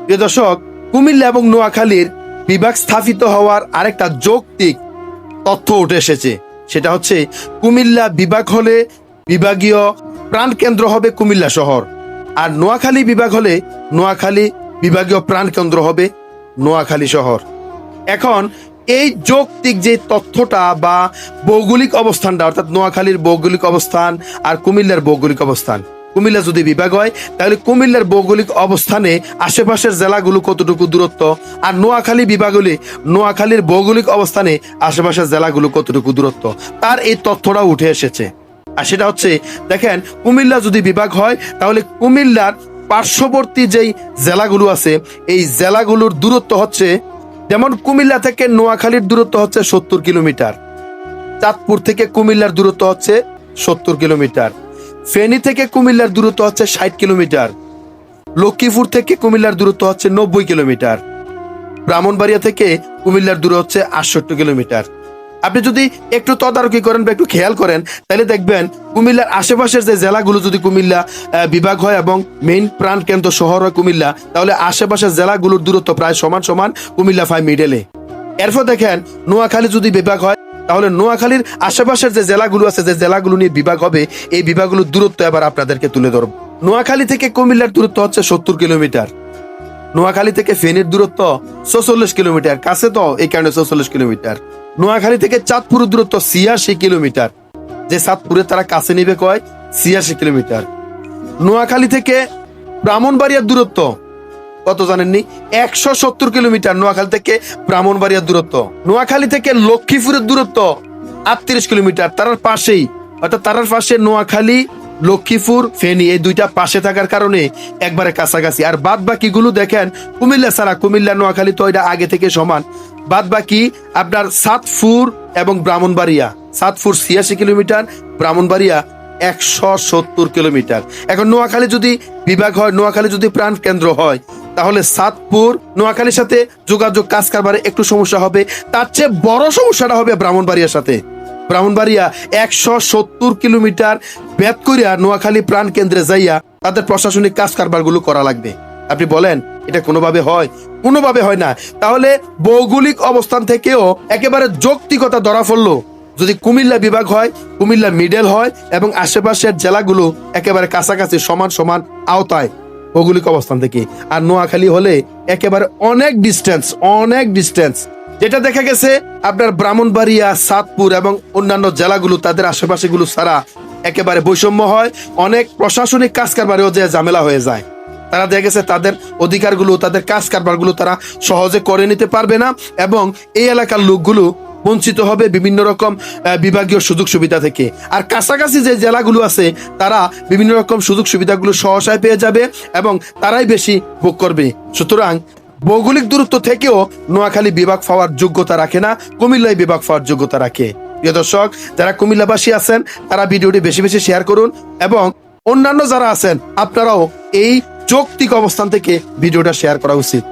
প্রিয় দর্শক, কুমিল্লা এবং নোয়াখালীর বিভাগ স্থাপিত হওয়ার আরেকটা যৌক্তিক তথ্য উঠে এসেছে। সেটা হচ্ছে কুমিল্লা বিভাগ হলে বিভাগীয় প্রাণকেন্দ্র হবে কুমিল্লা শহর, আর নোয়াখালী বিভাগ হলে নোয়াখালী বিভাগীয় প্রাণকেন্দ্র হবে নোয়াখালী শহর। এখন এই যৌক্তিক যে তথ্যটা বা ভৌগোলিক অবস্থানটা, অর্থাৎ নোয়াখালীর ভৌগোলিক অবস্থান আর কুমিল্লার ভৌগোলিক অবস্থান, কুমিল্লা যদি বিভাগ হয় তাহলে কুমিল্লার ভৌগোলিক অবস্থানে আশেপাশের জেলাগুলো কতটুকু দূরত্ব, আর নোয়াখালী বিভাগ হলে নোয়াখালীর ভৌগোলিক অবস্থানে আশেপাশের জেলাগুলো কতটুকু দূরত্ব, তার এই তথ্যটা উঠে এসেছে। আর সেটা হচ্ছে, দেখেন, কুমিল্লা যদি বিভাগ হয় তাহলে কুমিল্লার পার্শ্ববর্তী যেই জেলাগুলো আছে এই জেলাগুলোর দূরত্ব হচ্ছে, যেমন কুমিল্লা থেকে নোয়াখালীর দূরত্ব হচ্ছে 70 কিলোমিটার, চাঁদপুর থেকে কুমিল্লার দূরত্ব হচ্ছে 70 কিলোমিটার, ফেনী থেকে কুমিল্লার দূরত্ব হচ্ছে 60 কিলোমিটার, লক্ষ্মীপুর থেকে কুমিল্লার দূরত্ব হচ্ছে 90 কিলোমিটার, ব্রাহ্মণবাড়িয়া থেকে কুমিল্লার দূরত্ব হচ্ছে 68 কিলোমিটার। আপনি যদি একটু তদারকি করেন বা একটু খেয়াল করেন তাহলে দেখবেন কুমিল্লার আশেপাশের যে জেলাগুলো যদি কুমিল্লা বিভাগ হয় এবং মেইন প্রাণ কেন্দ্র শহর হয় কুমিল্লা, তাহলে আশেপাশের জেলাগুলোর দূরত্ব প্রায় সমান সমান, কুমিল্লা ফাই মিডেলে। এরপর দেখেন নোয়াখালী যদি বিভাগ হয় তাহলে নোয়াখালীর আশেপাশের যে জেলাগুলো আছে, যে জেলাগুলো নিয়ে বিভাগ হবে, এই বিভাগগুলোর দূরত্ব এবার আপনাদেরকে তুলে ধরব। নোয়াখালী থেকে কুমিল্লার দূরত্ব হচ্ছে 70 কিলোমিটার, নোয়াখালী থেকে ফেনীর দূরত্ব 46 কিলোমিটার, কাছে তো এই কারণে 46 কিলোমিটার। নোয়াখালী থেকে চাঁদপুরের দূরত্ব 86 কিলোমিটার, যে চাঁদপুরে তারা কাছে নিবে কয় 86 কিলোমিটার। নোয়াখালী থেকে ব্রাহ্মণবাড়িয়ার দূরত্ব কত জানেননি? 170 কিলোমিটার নোয়াখালী থেকে ব্রাহ্মণবাড়িয়ার দূরত্ব। নোয়াখালী থেকে লক্ষ্মীপুরের দূরত্ব 38 কিলোমিটার, তারার পাশেই, অর্থাৎ তারার পাশে নোয়াখালী, লক্ষ্মীপুর, ফেনী এই দুইটা পাশে থাকার কারণে একবারে কাছাকাছি। আর বাদ বাকি গুলো দেখেন কুমিল্লা ছাড়া, কুমিল্লা নোয়াখালী তো এটা আগে থেকে সমান, বাদ বাকি আপনার চাঁদপুর এবং ব্রাহ্মণবাড়িয়া, চাঁদপুর 86 কিলোমিটার, ব্রাহ্মণবাড়িয়া 170 কিলোমিটার। এখন নোয়াখালী যদি বিভাগ হয়, নোয়াখালী যদি প্রাণ কেন্দ্র হয়, তাহলে চাঁদপুর নোয়াখালীর সাথে যোগাযোগ কাজ কারবারে একটু সমস্যা হবে। তার চেয়ে বড় সমস্যাটা হবে ব্রাহ্মণবাড়িয়ার সাথে। ব্রাহ্মণবাড়িয়া 170 কিলোমিটার ব্যাত করিয়া নোয়াখালী প্রাণ কেন্দ্রে যাইয়া তাদের প্রশাসনিক কাজ কারবার গুলো করা লাগবে। আপনি বলেন এটা কোনোভাবে হয়? কোনোভাবে হয় না। তাহলে ভৌগোলিক অবস্থান থেকেও একেবারে যৌক্তিকতা ধরা পড়লো, যদি কুমিল্লা বিভাগ হয়, কুমিল্লা মিডল হয় এবং আশেপাশের জেলাগুলো একেবারে কাছাকাছি সমান সমান আওতায় ভৌগোলিক অবস্থান থেকে, আর নোয়াখালী হলে একেবারে অনেক ডিস্টেন্স, যেটা দেখা গেছে আপনার ব্রাহ্মণবাড়িয়া, চাঁদপুর এবং অন্যান্য জেলাগুলো তাদের আশেপাশেগুলো ছাড়া একেবারে বৈষম্য হয়, অনেক প্রশাসনিক কাজ কারবারেও যে ঝামেলা হয়ে যায়। তারা দেখা গেছে তাদের অধিকারগুলো, তাদের কাজ কারবারগুলো তারা সহজে করে নিতে পারবে না এবং এই এলাকার লোকগুলো বঞ্চিত হবে বিভিন্ন রকম বিভাগীয় সুযোগ সুবিধা থেকে। আর কাছাকাছি যে জেলাগুলো আছে তারা বিভিন্ন রকম সুযোগ সুবিধাগুলো সহসায় পেয়ে যাবে এবং তারাই বেশি ভোগ করবে। সুতরাং ভৌগোলিক দূরত্ব থেকেও নোয়াখালী বিভাগ পাওয়ার যোগ্যতা রাখে না, কুমিল্লায় বিভাগ পাওয়ার যোগ্যতা রাখে। প্রিয় দর্শক, যারা কুমিল্লাবাসী আছেন তারা ভিডিওটি বেশি বেশি শেয়ার করুন এবং অন্যান্য যারা আছেন আপনারাও এই যৌক্তিক অবস্থান থেকে ভিডিওটা শেয়ার করা উচিত।